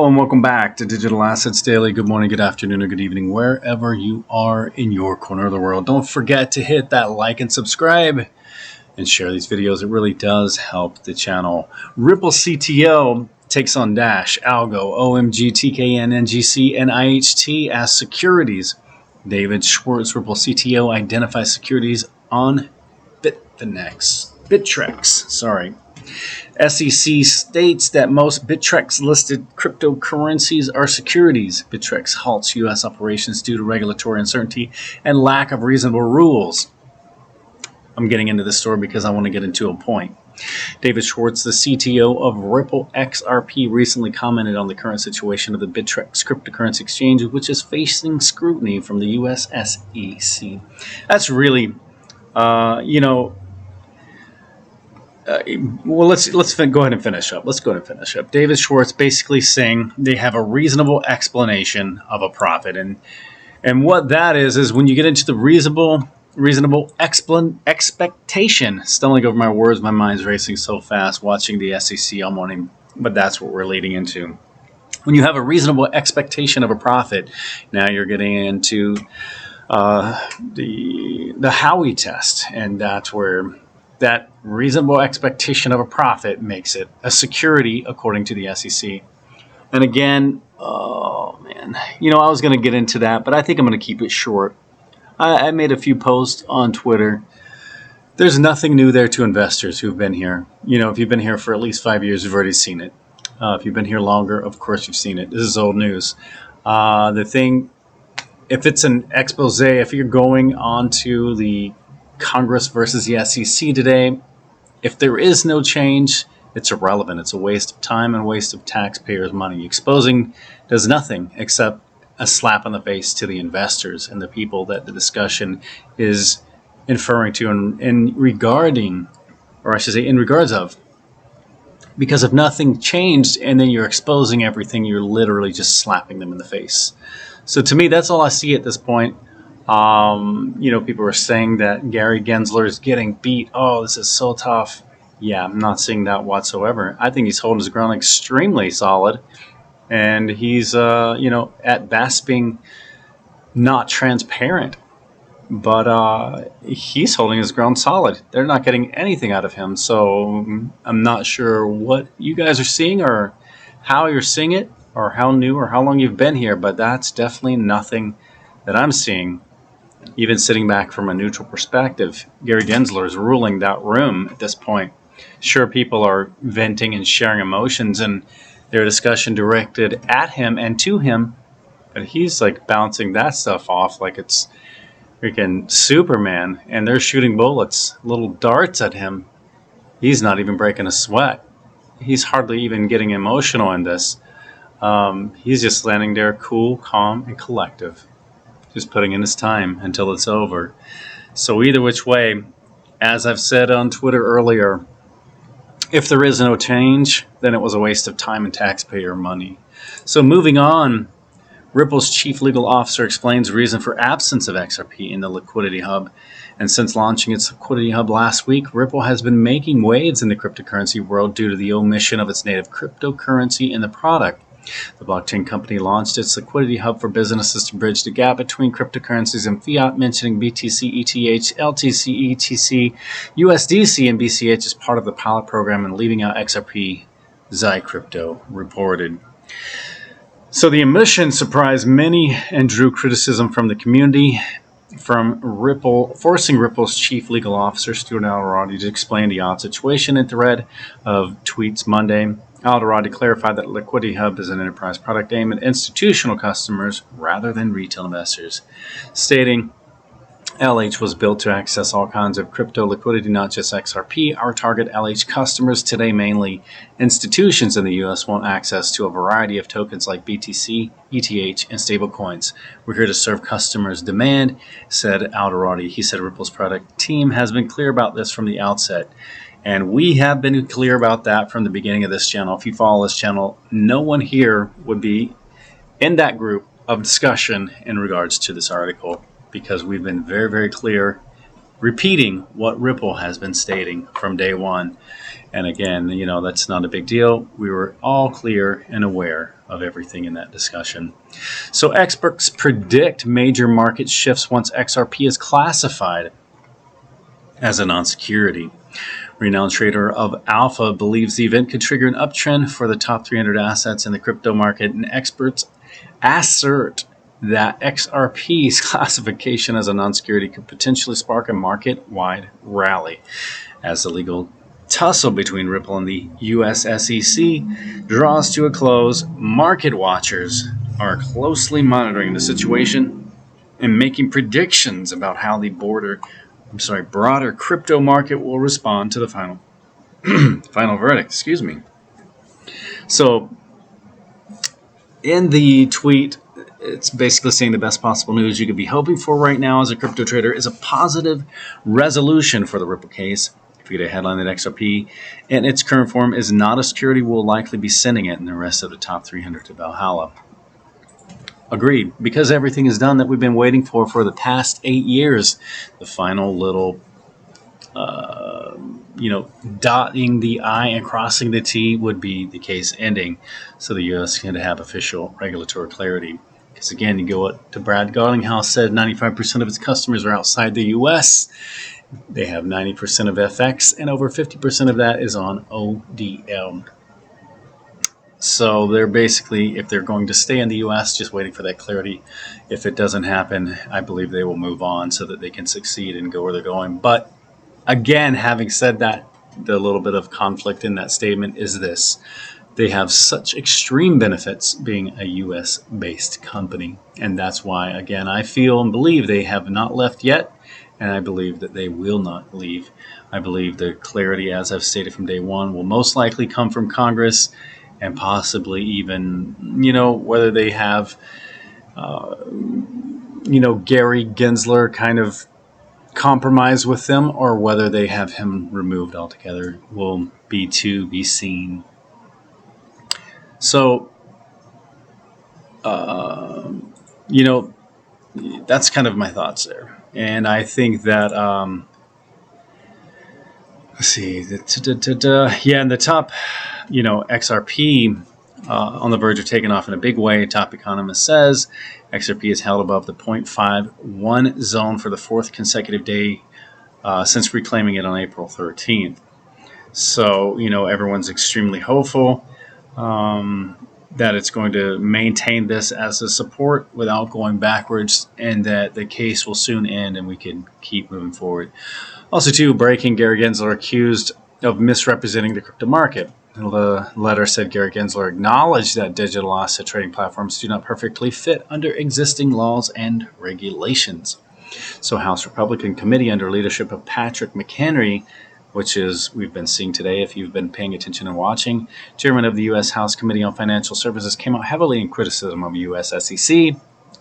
and welcome back to Digital Assets Daily. Good morning, good afternoon, or good evening, wherever you are in your corner of the world. Don't forget to hit that like and subscribe and share these videos. It really does help the channel. Ripple CTO takes on Dash, Algo, OMG, TKN, NGC, and IHT as securities. David Schwartz, Ripple CTO, identifies securities on Bittrex. SEC states that most Bittrex-listed cryptocurrencies are securities. Bittrex halts U.S. operations due to regulatory uncertainty and lack of reasonable rules. I'm getting into this story because I want to get into a point. David Schwartz, the CTO of Ripple XRP, recently commented on the current situation of the Bittrex cryptocurrency exchange, which is facing scrutiny from the U.S. SEC. That's really, well, let's go ahead and finish up. David Schwartz basically saying they have a reasonable explanation of a profit, and what that is when you get into the reasonable expectation. Stumbling over my words, my mind's racing so fast watching the SEC all morning, but that's what we're leading into. When you have a reasonable expectation of a profit, now you're getting into the Howey test, and that's where that reasonable expectation of a profit makes it a security according to the SEC. And again, I was going to get into that, but I think I'm going to keep it short. I made a few posts on Twitter. There's nothing new there to investors who've been here. If you've been here for at least 5 years, you've already seen it. If you've been here longer, of course you've seen it. This is old news. If it's an expose, if you're going on to the Congress versus the SEC today, if there is no change, it's irrelevant. It's a waste of time and waste of taxpayers' money. Exposing does nothing except a slap on the face to the investors and the people that the discussion is inferring to in regards of. Because if nothing changed and then you're exposing everything, you're literally just slapping them in the face. So to me, that's all I see at this point. People are saying that Gary Gensler is getting beat. Oh, this is so tough. Yeah, I'm not seeing that whatsoever. I think he's holding his ground extremely solid. And he's, at best being not transparent. But he's holding his ground solid. They're not getting anything out of him. So I'm not sure what you guys are seeing or how you're seeing it or how new or how long you've been here. But that's definitely nothing that I'm seeing. Even sitting back from a neutral perspective, Gary Gensler is ruling that room at this point. Sure, people are venting and sharing emotions and their discussion directed at him and to him, but he's like bouncing that stuff off like it's freaking Superman, and they're shooting bullets, little darts at him. He's not even breaking a sweat. He's hardly even getting emotional in this. He's just standing there cool, calm, and collective. Just putting in his time until it's over. So either which way, as I've said on Twitter earlier, if there is no change, then it was a waste of time and taxpayer money. So moving on, Ripple's chief legal officer explains the reason for absence of XRP in the liquidity hub. And since launching its liquidity hub last week, Ripple has been making waves in the cryptocurrency world due to the omission of its native cryptocurrency in the product. The blockchain company launched its liquidity hub for businesses to bridge the gap between cryptocurrencies and fiat, mentioning BTC, ETH, LTC, ETC, USDC, and BCH as part of the pilot program and leaving out XRP, Crypto reported. So the omission surprised many and drew criticism from the community, from Ripple, forcing Ripple's chief legal officer, Stuart Alderoty, to explain the odd situation in a thread of tweets Monday. Alderoty clarified that Liquidity Hub is an enterprise product aimed at institutional customers rather than retail investors, stating, LH was built to access all kinds of crypto liquidity, not just XRP. Our target LH customers today, mainly institutions in the U.S., want access to a variety of tokens like BTC, ETH, and stablecoins. We're here to serve customers' demand, said Alderoty. He said Ripple's product team has been clear about this from the outset. And we have been clear about that from the beginning of this channel. If you follow this channel, no one here would be in that group of discussion in regards to this article, because we've been very, very clear repeating what Ripple has been stating from day one. And again, that's not a big deal. We were all clear and aware of everything in that discussion. So experts predict major market shifts once XRP is classified as a non-security. Renowned trader of Alpha believes the event could trigger an uptrend for the top 300 assets in the crypto market, and experts assert that XRP's classification as a non-security could potentially spark a market-wide rally. As the legal tussle between Ripple and the US SEC draws to a close, market watchers are closely monitoring the situation and making predictions about how the broader crypto market will respond to the final verdict. Excuse me. So, in the tweet, it's basically saying the best possible news you could be hoping for right now as a crypto trader is a positive resolution for the Ripple case. If you get a headline that XRP in its current form is not a security, we'll likely be sending it and the rest of the top 300 to Valhalla. Agreed, because everything is done that we've been waiting for the past 8 years. The final little, dotting the I and crossing the T would be the case ending, so the U.S. can have official regulatory clarity. Because again, you go to Brad Garlinghouse said 95% of its customers are outside the U.S. They have 90% of FX, and over 50% of that is on ODM. So they're basically, if they're going to stay in the U.S., just waiting for that clarity. If it doesn't happen, I believe they will move on so that they can succeed and go where they're going. But again, having said that, the little bit of conflict in that statement is this. They have such extreme benefits being a U.S.-based company. And that's why, again, I feel and believe they have not left yet. And I believe that they will not leave. I believe the clarity, as I've stated from day one, will most likely come from Congress, and possibly even, whether they have, Gary Gensler kind of compromise with them, or whether they have him removed altogether will be to be seen. So, that's kind of my thoughts there. And I think that, let's see, in the top, XRP on the verge of taking off in a big way. Top economist says XRP is held above the 0.51 zone for the fourth consecutive day since reclaiming it on April 13th. So, everyone's extremely hopeful that it's going to maintain this as a support without going backwards, and that the case will soon end and we can keep moving forward. Also, too, breaking, Gary Gensler accused of misrepresenting the crypto market. The letter said Gary Gensler acknowledged that digital asset trading platforms do not perfectly fit under existing laws and regulations. So House Republican Committee under leadership of Patrick McHenry, which is we've been seeing today if you've been paying attention and watching, chairman of the U.S. House Committee on Financial Services, came out heavily in criticism of U.S. SEC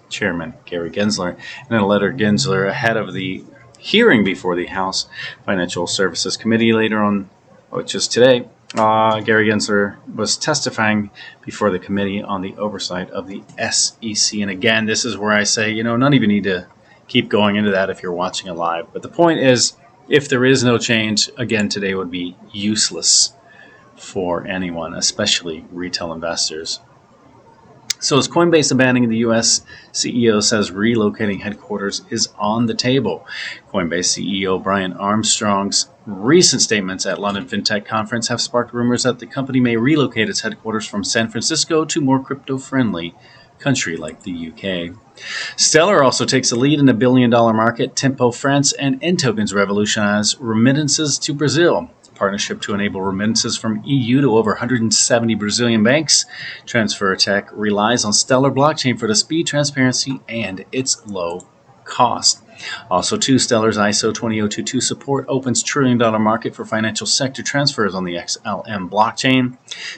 Chairman Gary Gensler. And in a letter, Gensler, ahead of the hearing before the House Financial Services Committee later on, which is today, Gary Gensler was testifying before the committee on the oversight of the SEC. And again, this is where I say, not even need to keep going into that if you're watching it live. But the point is, if there is no change, again, today would be useless for anyone, especially retail investors. So as Coinbase abandoning the U.S., CEO says relocating headquarters is on the table. Coinbase CEO Brian Armstrong's recent statements at London FinTech Conference have sparked rumors that the company may relocate its headquarters from San Francisco to more crypto-friendly country like the UK. Stellar also takes a lead in a billion-dollar market. Tempo France and N-Tokens revolutionize remittances to Brazil. Partnership to enable remittances from EU to over 170 Brazilian banks. Transfer Tech relies on Stellar blockchain for the speed, transparency, and its low cost. Also, Stellar's ISO 20022 support opens trillion-dollar market for financial sector transfers on the XLM blockchain.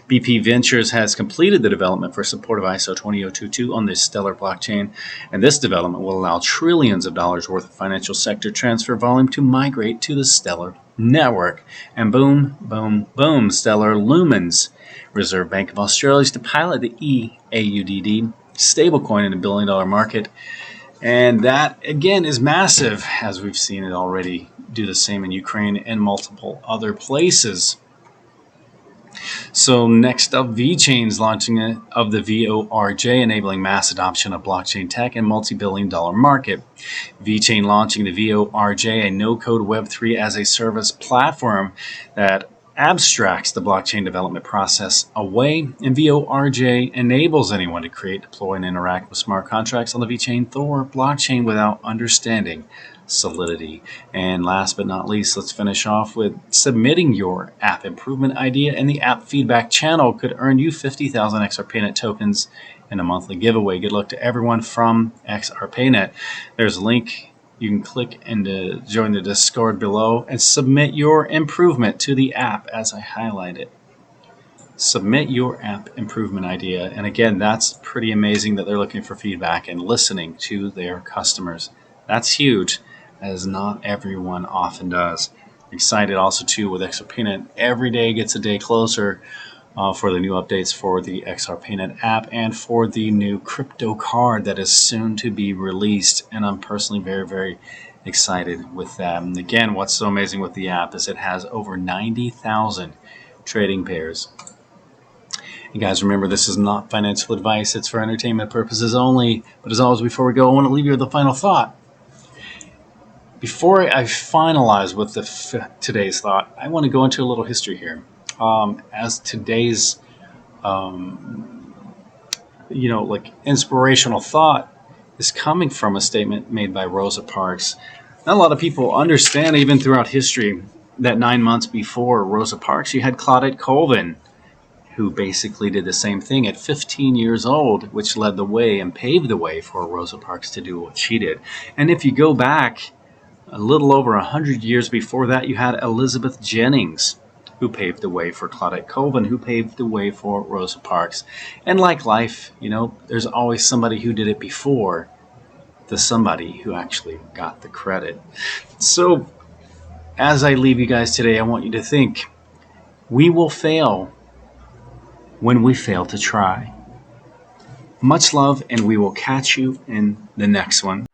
BP Ventures has completed the development for support of ISO 20022 on the Stellar blockchain, and this development will allow trillions of dollars worth of financial sector transfer volume to migrate to the Stellar network. And boom, boom, boom, Stellar Lumens. Reserve Bank of Australia is to pilot the EAUDD stablecoin in a billion-dollar market. And that, again, is massive, as we've seen it already do the same in Ukraine and multiple other places. So next up, Vechain's launching of the VORJ, enabling mass adoption of blockchain tech and multi-billion-dollar market. Vechain launching the VORJ, a no-code Web3 as a service platform that abstracts the blockchain development process away, and VORJ enables anyone to create, deploy, and interact with smart contracts on the Vechain Thor blockchain without understanding Solidity. And last but not least, let's finish off with submitting your app improvement idea, and the app feedback channel could earn you 50,000 XRPayNet tokens in a monthly giveaway. Good luck to everyone from XRPayNet. There's a link you can click and join the Discord below and submit your improvement to the app as I highlighted. Submit your app improvement idea. And again, that's pretty amazing that they're looking for feedback and listening to their customers. That's huge, as not everyone often does. Excited also too with XRPayNet. Every day gets a day closer for the new updates for the XRPayNet app and for the new crypto card that is soon to be released. And I'm personally very, very excited with that. And again, what's so amazing with the app is it has over 90,000 trading pairs. And guys, remember, this is not financial advice. It's for entertainment purposes only. But as always, before we go, I want to leave you with a final thought. Before I finalize with today's thought, I want to go into a little history here. As today's, inspirational thought is coming from a statement made by Rosa Parks. Not a lot of people understand, even throughout history, that 9 months before Rosa Parks, you had Claudette Colvin, who basically did the same thing at 15 years old, which led the way and paved the way for Rosa Parks to do what she did. And if you go back a little over 100 years before that, you had Elizabeth Jennings, who paved the way for Claudette Colvin, who paved the way for Rosa Parks. And like life, there's always somebody who did it before the somebody who actually got the credit. So as I leave you guys today, I want you to think, we will fail when we fail to try. Much love, and we will catch you in the next one.